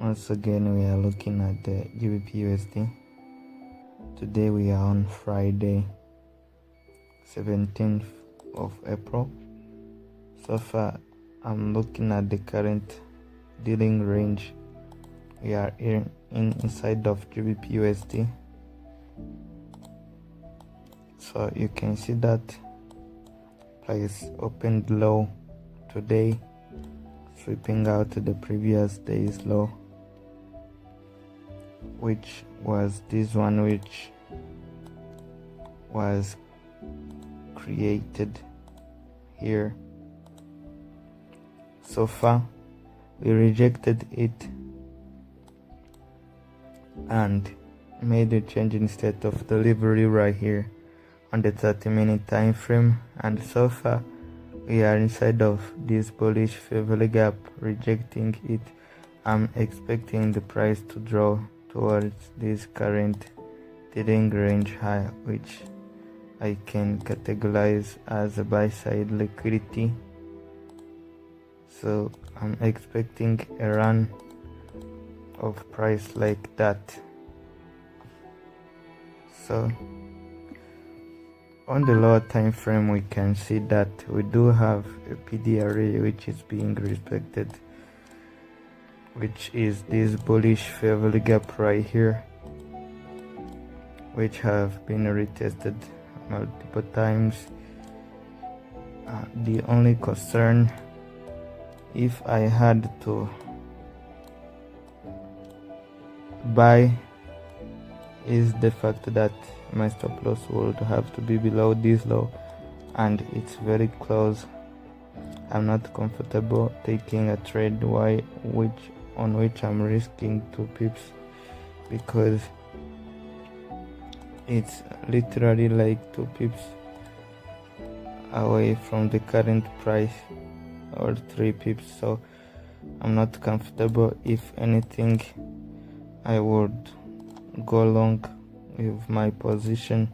Once again, we are looking at the GBPUSD. Today we are on Friday, 17th of April. So far, I'm looking at the current dealing range. We are inside of GBPUSD. So you can see that price opened low today, sweeping out the previous day's low, which was this one, which was created here. So far we rejected it and made a change in state of delivery right here on the 30-minute time frame, and so far we are inside of this bullish fair value gap, rejecting it. I'm expecting the price to draw towards this current dealing range high, which I can categorize as a buy side liquidity. So I'm expecting a run of price like that. So on the lower time frame, we can see that we do have a PD array which is being respected, which is this bullish fair value gap right here, which have been retested multiple times. The only concern, if I had to buy, is the fact that my stop loss would have to be below this low, and it's very close. I'm not comfortable taking a trade on which I'm risking 2 pips, because it's literally like 2 pips away from the current price, or 3 pips. So I'm not comfortable. If anything, I would go long with my position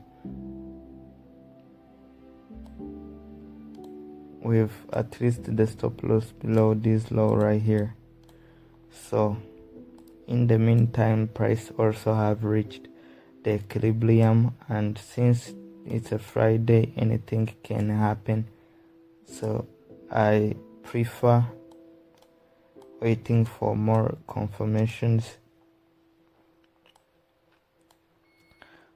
with at least the stop loss below this low right here. So in the meantime, price also have reached the equilibrium, and since it's a Friday, anything can happen. So I prefer waiting for more confirmations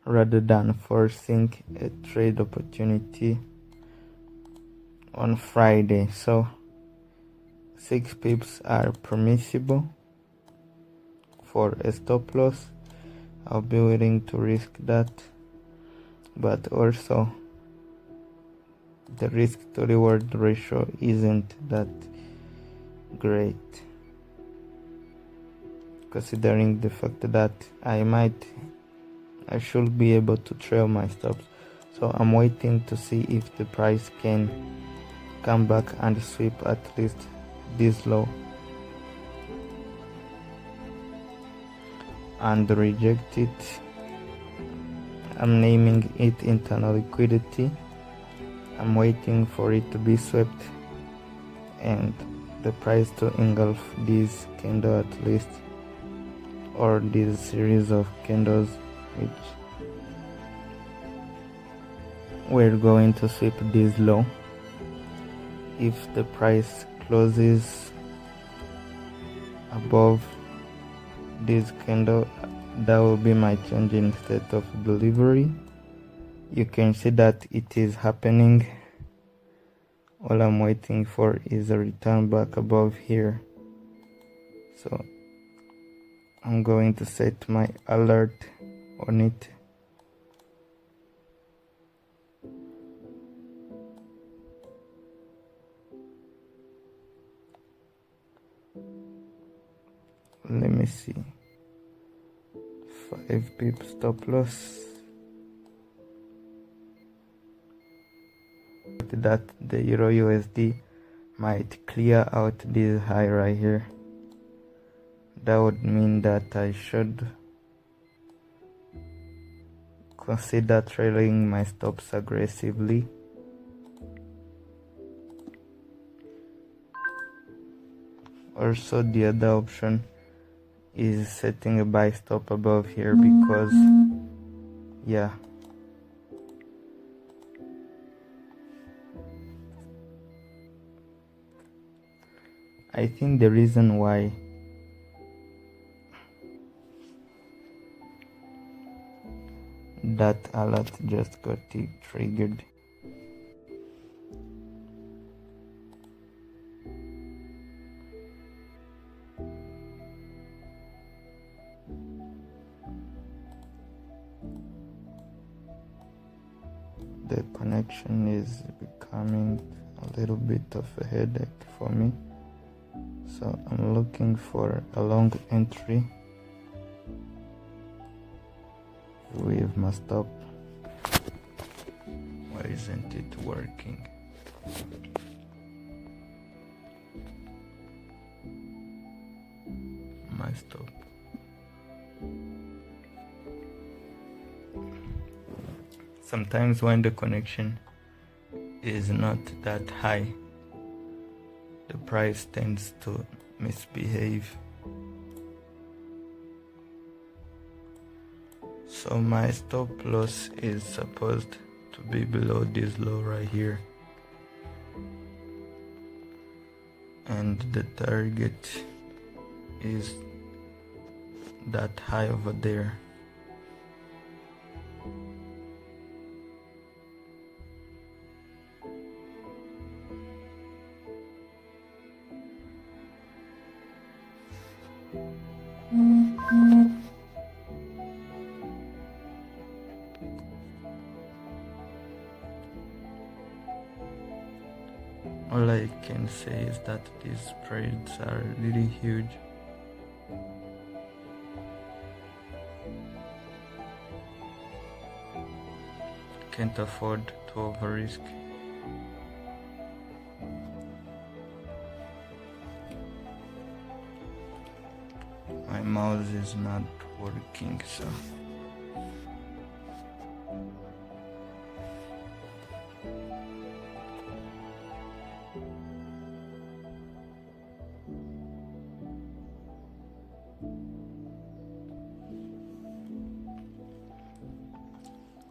rather than forcing a trade opportunity on Friday. So 6 pips are permissible for a stop loss. I'll be willing to risk that, but also the risk to reward ratio isn't that great, considering the fact that I should be able to trail my stops. So I'm waiting to see if the price can come back and sweep at least this low and reject it. I'm naming it internal liquidity. I'm waiting for it to be swept and the price to engulf this candle at least, or this series of candles, which we're going to sweep this low. If the price closes above this candle, that will be my change in state of delivery. You can see that it is happening. All I'm waiting for is a return back above here. So I'm going to set my alert on it. Let me see. 5 pips stop loss. That the Euro USD might clear out this high right here. That would mean that I should consider trailing my stops aggressively. Also, the other option is setting a buy stop above here because yeah, I think the reason why that alert just got triggered the connection is becoming a little bit of a headache for me, so I'm looking for a long entry with my stop. Why isn't it working? My stop. Sometimes when the connection is not that high, the price tends to misbehave. So my stop loss is supposed to be below this low right here, and the target is that high over there. All I can say is that these spreads are really huge. Can't afford to over-risk. My mouse is not working, so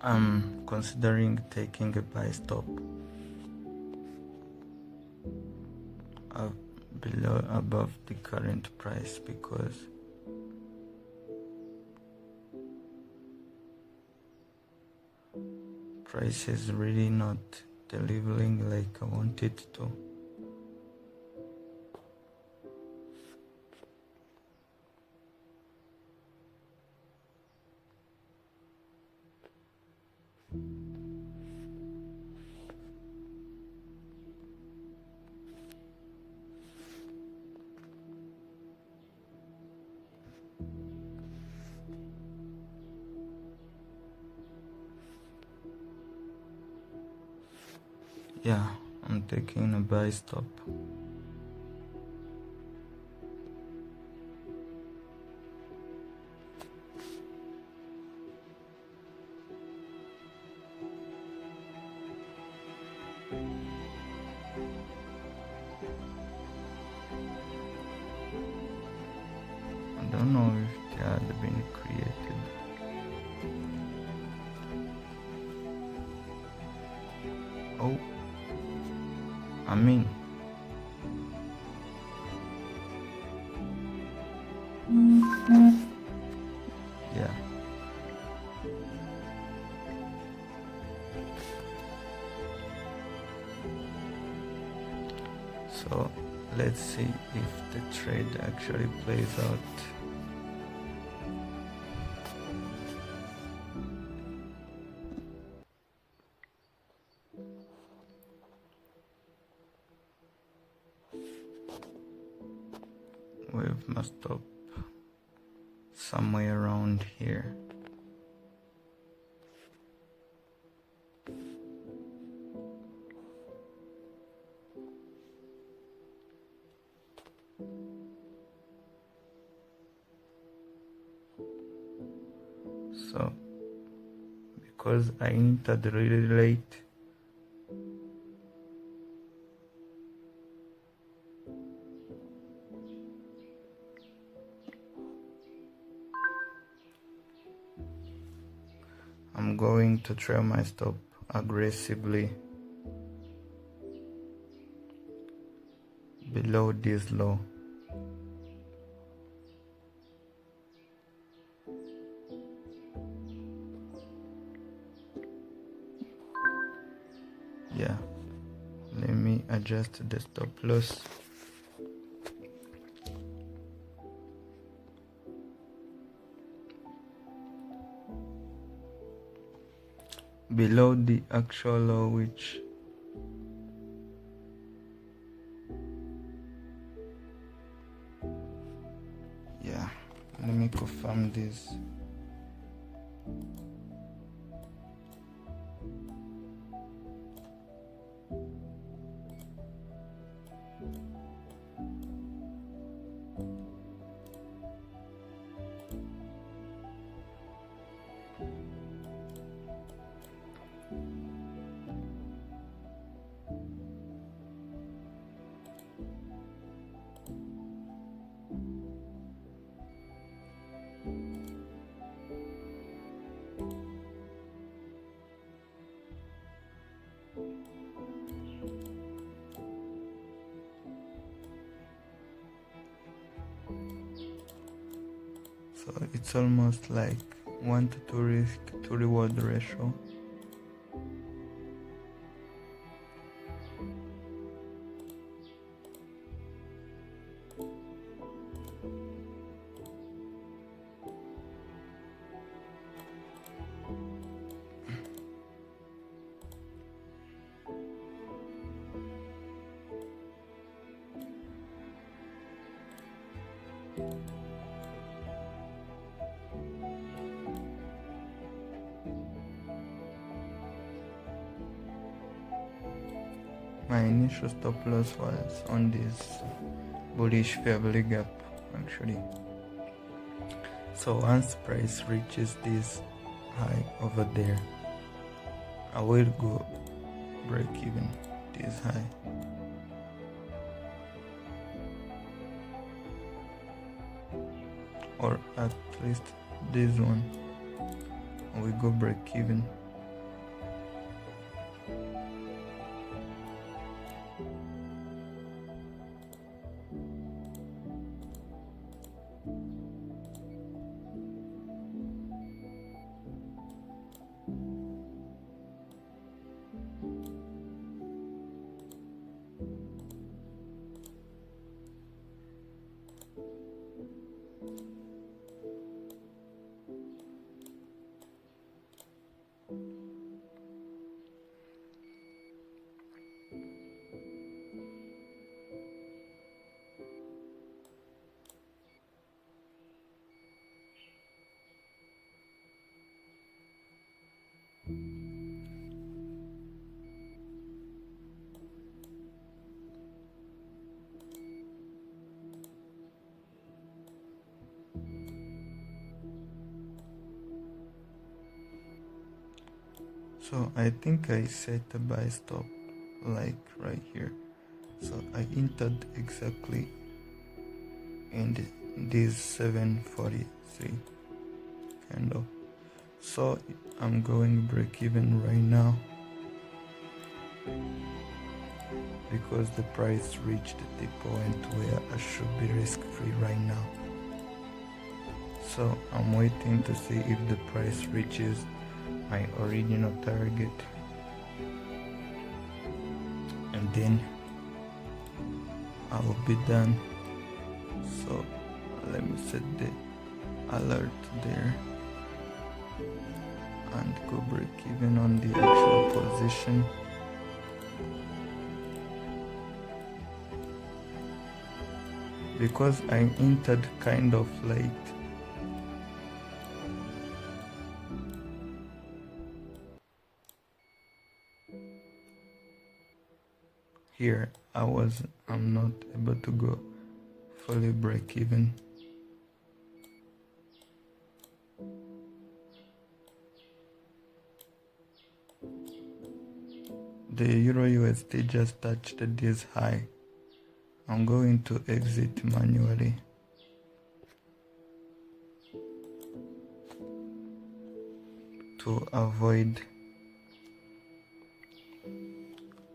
I'm considering taking a buy stop above the current price because price is really not delivering like I want it to. Yeah, I'm taking a buy stop. I don't know if they had been created. Oh, I mean, yeah. So let's see if the trade actually plays out. With my stop somewhere around here. So because I entered really late, I'm going to trail my stop aggressively below this low. Yeah, let me adjust the stop loss. Below the actual low, which yeah, let me confirm this. So it's almost like 1 to 2 risk to reward ratio. My initial stop loss was on this bullish fair value gap actually. So once price reaches this high over there, I will go break even this high. Or at least this one, I will go break even. So I think I set a buy stop like right here. So I entered exactly in this 743 candle. So I'm going break even right now because the price reached the point where I should be risk free right now. So I'm waiting to see if the price reaches my original target, and then I will be done. So let me set the alert there and go break even on the actual position. Because I entered kind of late, here I'm not able to go fully break even. The Euro USD just touched this high. I'm going to exit manually. to avoid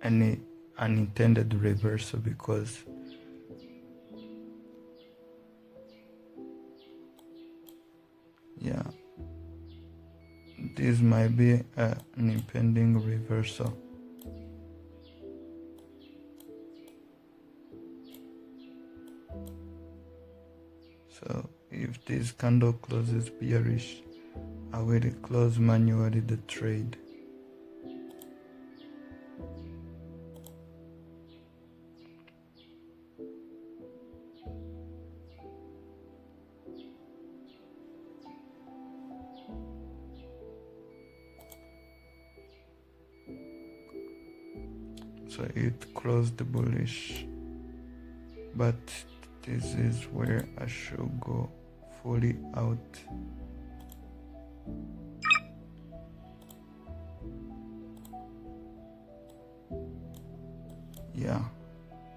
any unintended reversal, because this might be an impending reversal. So if this candle closes bearish, I will close manually the trade. So it closed bullish, but this is where I should go fully out.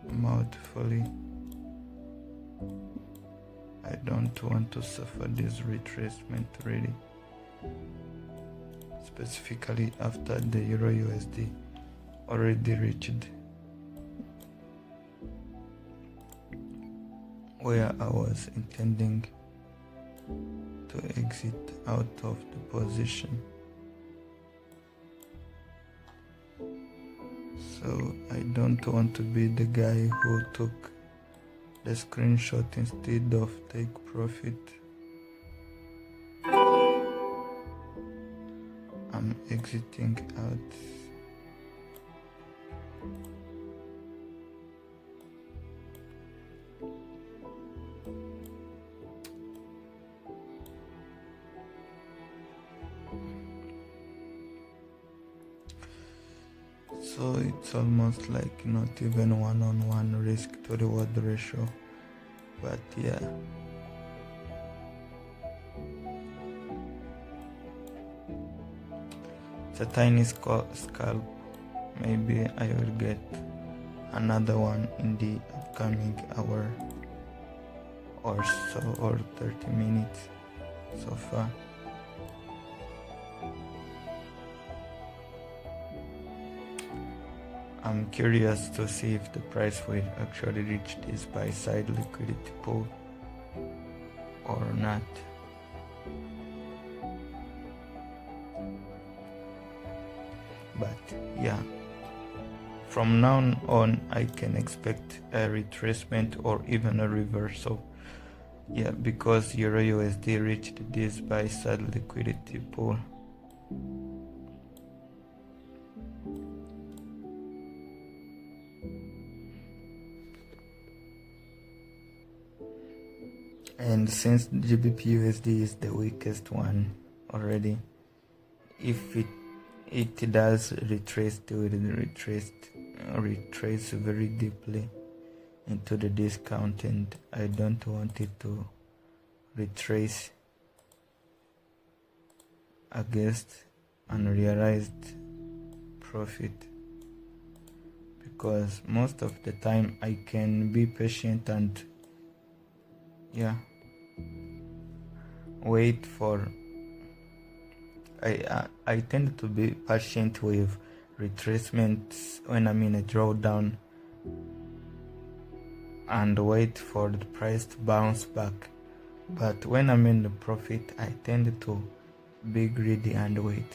I'm out fully. I don't want to suffer this retracement really, specifically after the Euro USD already reached where I was intending to exit out of the position. So I don't want to be the guy who took the screenshot instead of take profit. I'm exiting out. So it's almost like not even one-on-one risk to reward ratio, but it's a tiny scalp. Maybe I will get another one in the upcoming hour or so, or 30 minutes so far. I'm curious to see if the price will actually reach this buy side liquidity pool or not. But from now on I can expect a retracement or even a reversal. Because Euro USD reached this buy side liquidity pool. And since GBPUSD is the weakest one already, if it does retrace, it will retrace very deeply into the discount, and I don't want it to retrace against unrealized profit, because most of the time I can be patient and wait for I tend to be patient with retracements when I'm in a drawdown and wait for the price to bounce back. But when I'm in the profit, I tend to be greedy and wait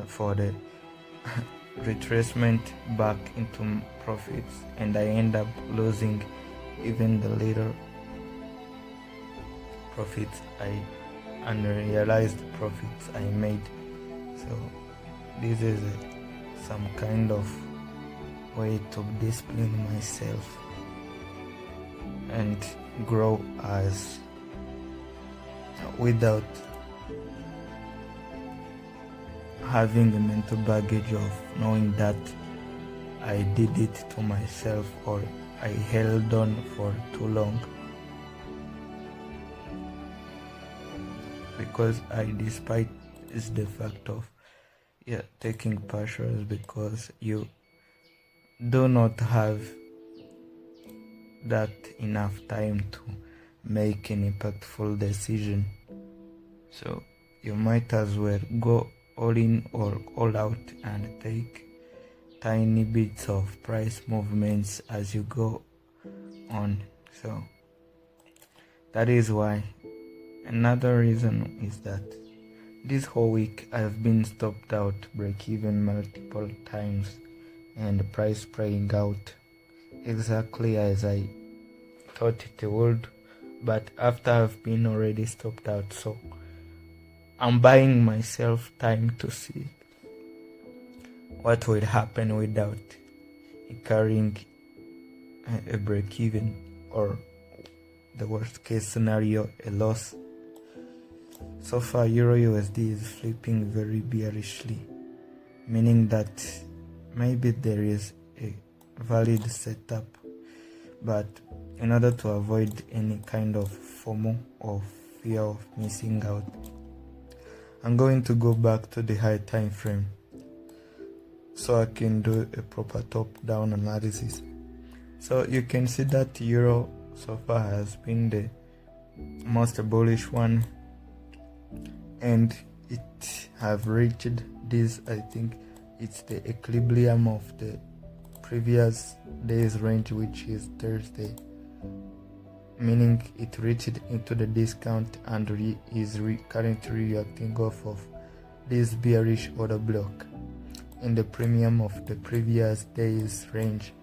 for the retracement back into profits, and I end up losing even the little profits unrealized profits I made. So this is some kind of way to discipline myself and grow as without having a mental baggage of knowing that I did it to myself or I held on for too long. Because I despite is the fact of taking partials, because you do not have that enough time to make an impactful decision. So you might as well go all in or all out and take tiny bits of price movements as you go on. So that is why. Another reason is that this whole week I've been stopped out break even multiple times and price playing out exactly as I thought it would, but after I've been already stopped out, so I'm buying myself time to see what will happen without carrying a break even, or the worst case scenario, a loss. So far Euro USD is flipping very bearishly, meaning that maybe there is a valid setup, but in order to avoid any kind of FOMO or fear of missing out, I'm going to go back to the high time frame so I can do a proper top-down analysis. So you can see that Euro so far has been the most bullish one, and it have reached this, I think it's the equilibrium of the previous day's range, which is Thursday, meaning it reached into the discount and is currently reacting off of this bearish order block in the premium of the previous day's range.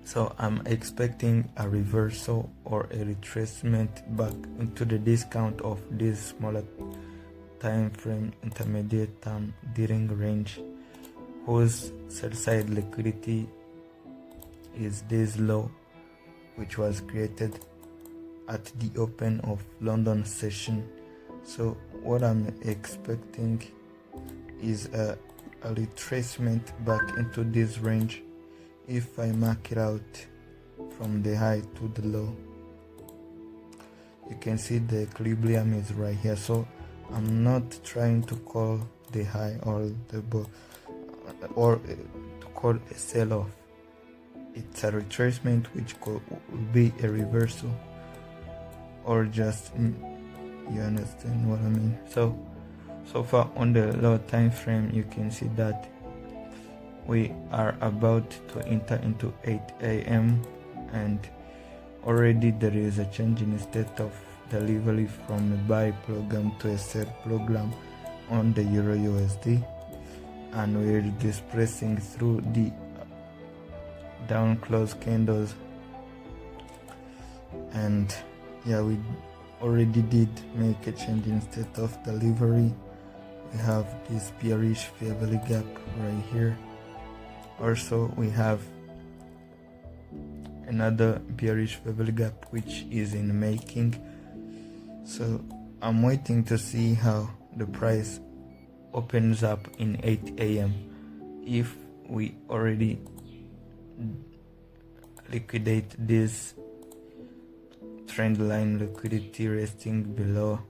So I'm expecting a reversal or a retracement back into the discount of this smaller time frame intermediate term dealing range, whose sell side liquidity is this low, which was created at the open of London session. So what I'm expecting is a retracement back into this range if I mark it out from the high to the low. You can see the equilibrium is right here, so I'm not trying to call the high or the or to call a sell-off. It's a retracement which could be a reversal, or just, you understand what I mean. So far on the low time frame, you can see that we are about to enter into 8 a.m. and already there is a change in the state of delivery from a buy program to a sell program on the Euro USD, and we're displacing through the down close candles, and yeah, we already did make a change in state of delivery. We have this bearish fair value gap right here. Also we have another bearish fair value gap which is in making. So I'm waiting to see how the price opens up in 8 a.m. if we already liquidate this trend line liquidity resting below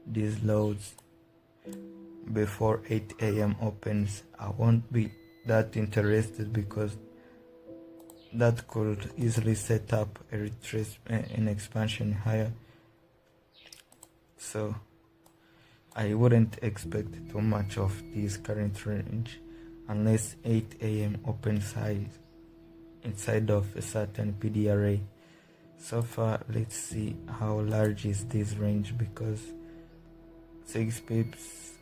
these lows before 8 a.m. opens. I won't be that interested because that could easily set up a retrace, an expansion higher. So I wouldn't expect too much of this current range unless 8 a.m. opens high inside of a certain PD array. So far, let's see how large is this range, because 6 pips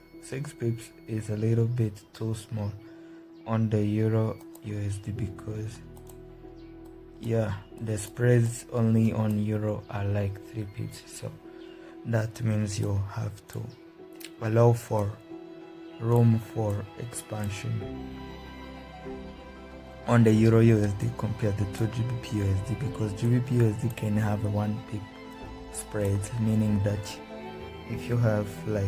is a little bit too small on the Euro USD, because yeah, the spreads only on Euro are like 3 pips, so that means you have to allow for room for expansion on the Euro USD compared to GBPUSD, because GBPUSD can have a 1 pip spread, meaning that if you have like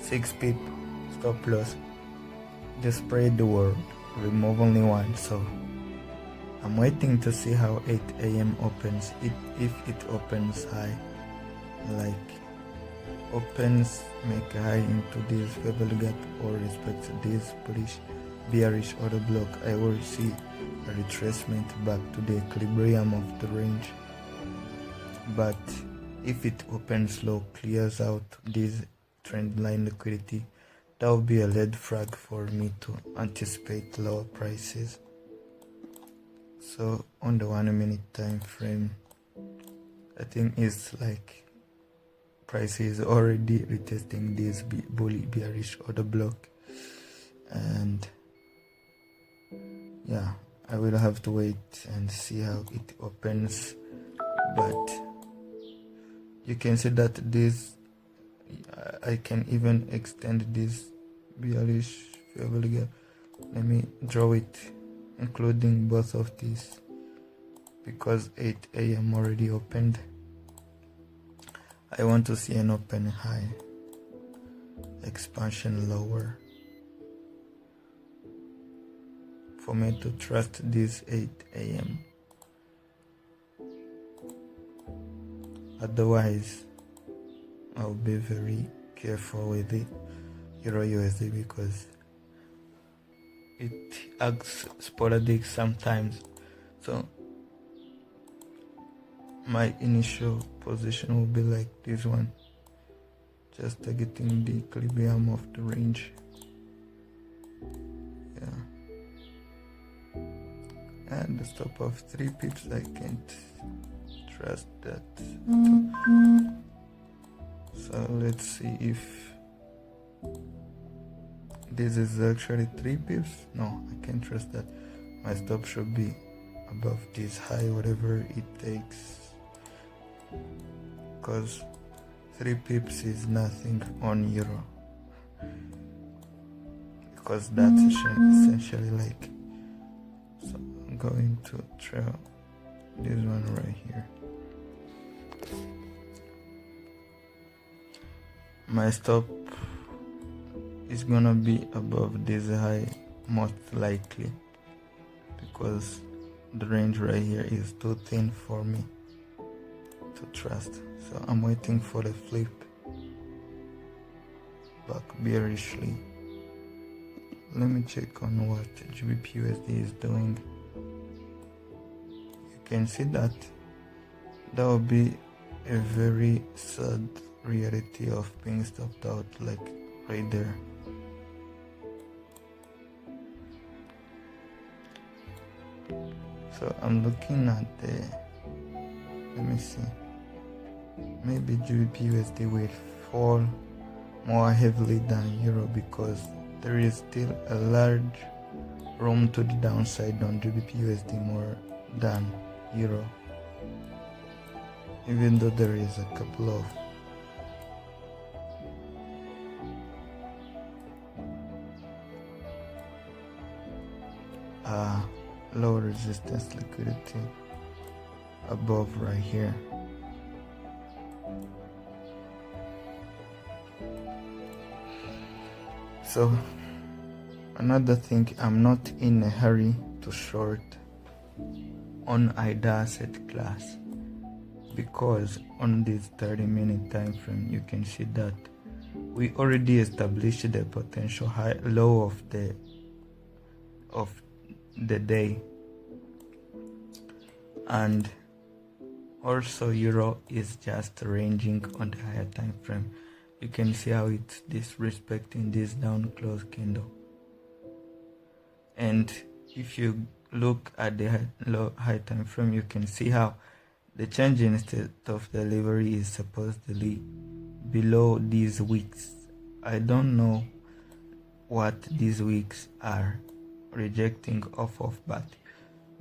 6 pip stop loss, the spread will remove only 1. So I'm waiting to see how 8 a.m. opens. If it opens high, like opens make a high into this level gap or respects this bearish order block, I will see a retracement back to the equilibrium of the range. But if it opens low, clears out this trend line liquidity, that will be a red flag for me to anticipate lower prices. So on the 1 minute time frame, I think it's like price is already retesting this bully bearish order block, and yeah, I will have to wait and see how it opens. But you can see that this, I can even extend this bearish favorable gap. Let me draw it including both of these, because 8 a.m. already opened. I want to see an open high, expansion lower, for me to trust this 8 a.m. Otherwise, I'll be very careful with the Euro USD because it acts sporadic sometimes. So my initial position will be like this one, just targeting the equilibrium of the range. Yeah, and the stop of 3 pips, I can't trust that. So let's see if this is actually 3 pips. No, I can't trust that. My stop should be above this high, whatever it takes, because 3 pips is nothing on Euro, because that's essentially like, so I'm going to trail this one right here. My stop is gonna be above this high most likely, because the range right here is too thin for me to trust. So I'm waiting for the flip back bearishly. Let me check on what GBPUSD is doing. You can see that that will be a very sad reality of being stopped out, like right there. So I'm looking at the, let me see, maybe GBPUSD will fall more heavily than Euro, because there is still a large room to the downside on GBPUSD more than Euro, even though there is a couple of low resistance liquidity above right here. So another thing, I'm not in a hurry to short on either asset class, because on this 30-minute time frame you can see that we already established the potential high low of the day, and also Euro is just ranging on the higher time frame. You can see how it's disrespecting this down close candle, and if you look at the high time frame, you can see how the change in state of delivery is supposedly below these wicks. I don't know what these wicks are rejecting off of, but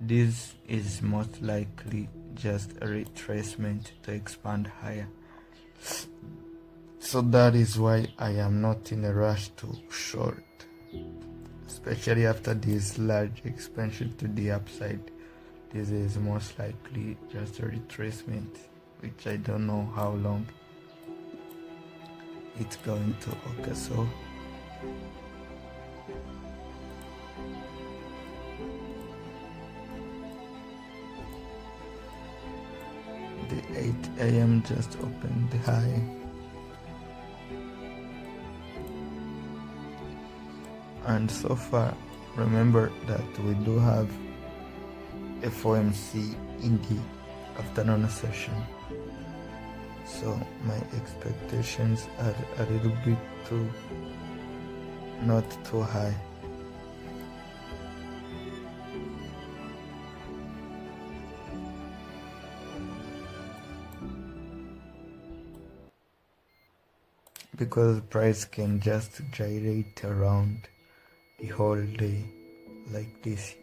this is most likely just a retracement to expand higher. So that is why I am not in a rush to short, especially after this large expansion to the upside. This is most likely just a retracement, which I don't know how long it's going to occur. So the 8 a.m. just opened high, and so far remember that we do have FOMC in the afternoon session, so my expectations are a little bit not too high. Because price can just gyrate around the whole day like this,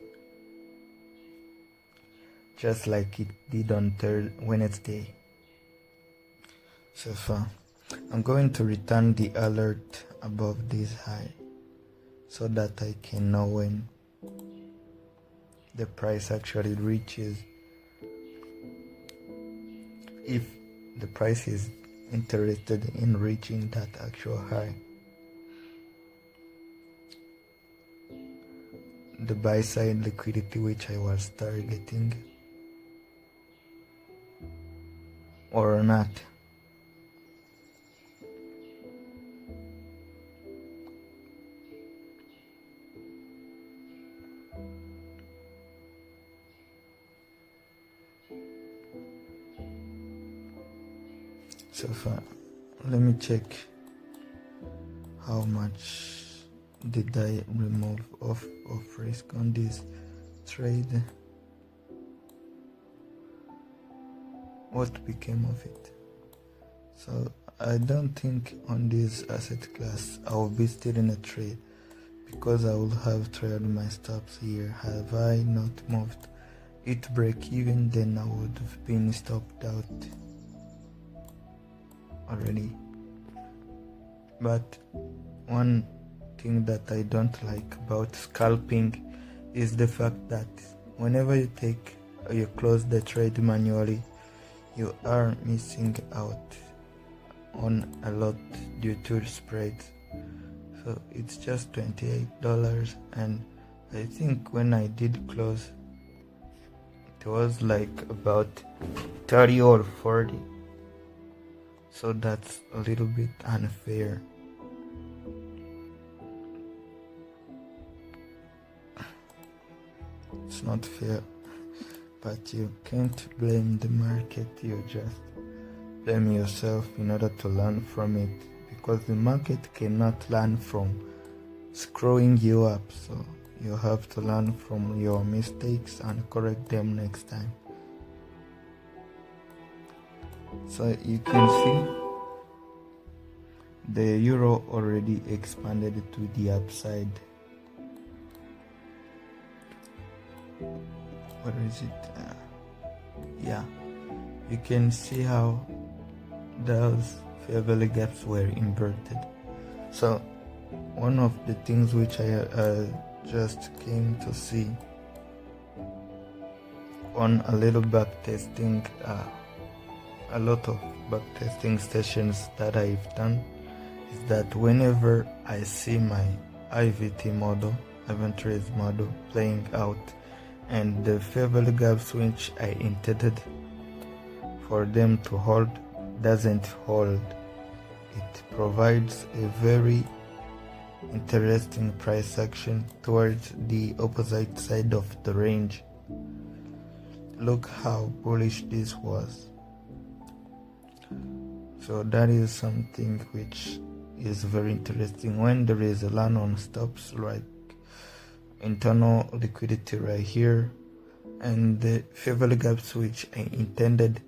just like it did on Wednesday. So far, I'm going to return the alert above this high so that I can know when the price actually reaches, if the price is interested in reaching that actual high. The buy side liquidity which I was targeting, or not. So far, let me check how much did I remove of risk on this trade. What became of it? So I don't think on this asset class I will be still in a trade, because I will have trailed my stops here. Have I not moved it break even, then I would have been stopped out already. But one thing that I don't like about scalping is the fact that whenever you close the trade manually, you are missing out on a lot due to spreads. So it's just $28, and I think when I did close it was like about 30 or 40. So that's a little bit unfair. It's not fair, but you can't blame the market, you just blame yourself in order to learn from it, because the market cannot learn from screwing you up. So you have to learn from your mistakes and correct them next time. So you can see the euro already expanded to the upside. What is it? Yeah, you can see how those fair value gaps were inverted. So one of the things which I just came to see on a little back testing, a lot of backtesting sessions that I've done, is that whenever I see my IVT model, event raise model, playing out, and the fair value gaps which I intended for them to hold doesn't hold, it provides a very interesting price action towards the opposite side of the range. Look how bullish this was. So that is something which is very interesting when there is a learn on stops, like internal liquidity right here, and the fair value gaps which I intended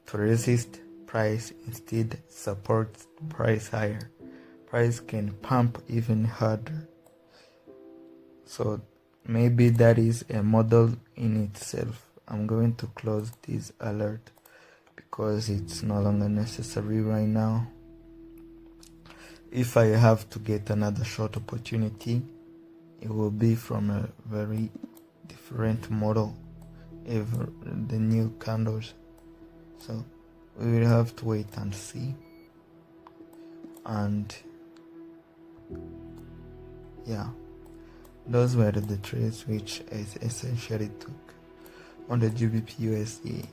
to resist price instead supports price higher. Price can pump even harder. So maybe that is a model in itself. I'm going to close this alert because it's no longer necessary right now. If I have to get another short opportunity, it will be from a very different model, the new candles. So we will have to wait and see. And yeah, those were the trades which I essentially took on the GBPUSD.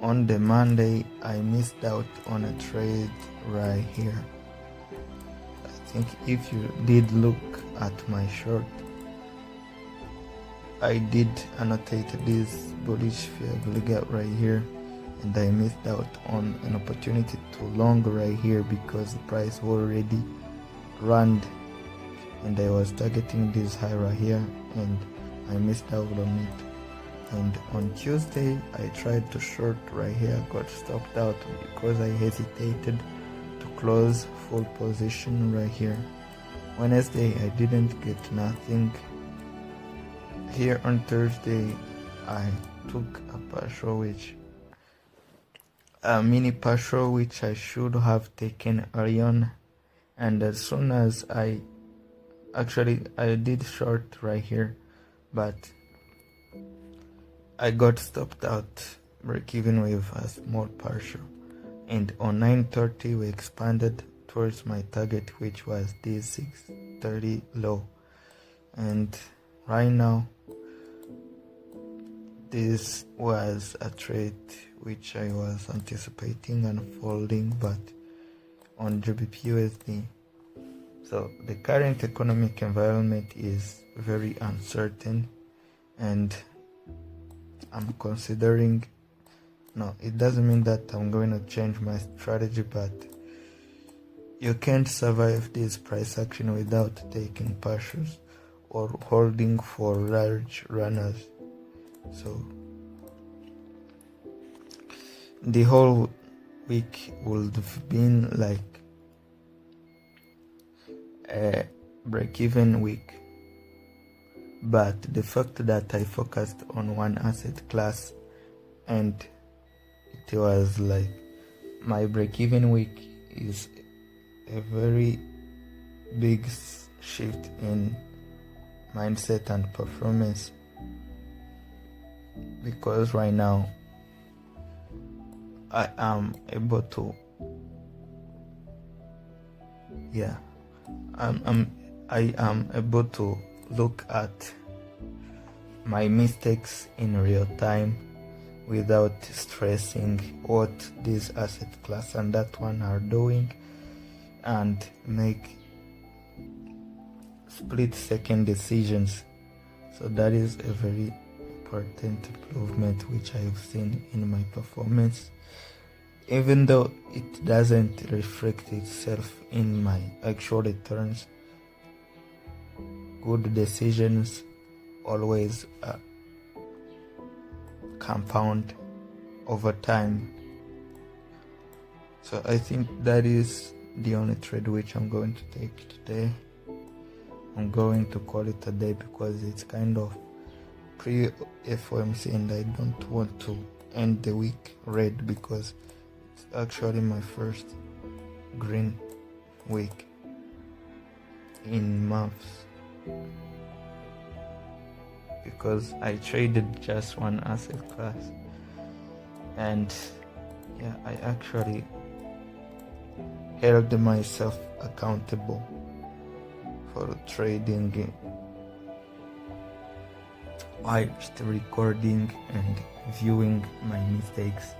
On the Monday, I missed out on a trade right here. I think if you did look at my short, I did annotate this bullish fair gap right here, and I missed out on an opportunity to long right here because the price already ran, and I was targeting this high right here and I missed out on it. And on Tuesday I tried to short right here, got stopped out because I hesitated to close full position right here. Wednesday I didn't get nothing. Here on Thursday I took a mini partial which I should have taken early on, and as soon as I did short right here, but I got stopped out, break even with a small partial, and on 9:30 we expanded towards my target, which was this 630 low. And right now this was a trade which I was anticipating unfolding, but on GBPUSD. So the current economic environment is very uncertain, and I'm considering, no, it doesn't mean that I'm going to change my strategy, but you can't survive this price action without taking partials or holding for large runners. So the whole week would have been like a break-even week, but the fact that I focused on one asset class and it was like my break-even week is a very big shift in mindset and performance, because right now I am able to I am able to look at my mistakes in real time without stressing what this asset class and that one are doing, and make split-second decisions. So that is a very important improvement which I've seen in my performance, even though it doesn't reflect itself in my actual returns. Good decisions always compound over time. So I think that is the only trade which I'm going to take today. I'm going to call it a day because it's kind of pre-FOMC and I don't want to end the week red, because it's actually my first green week in months, because I traded just one asset class, and I actually held myself accountable for trading whilst recording and viewing my mistakes.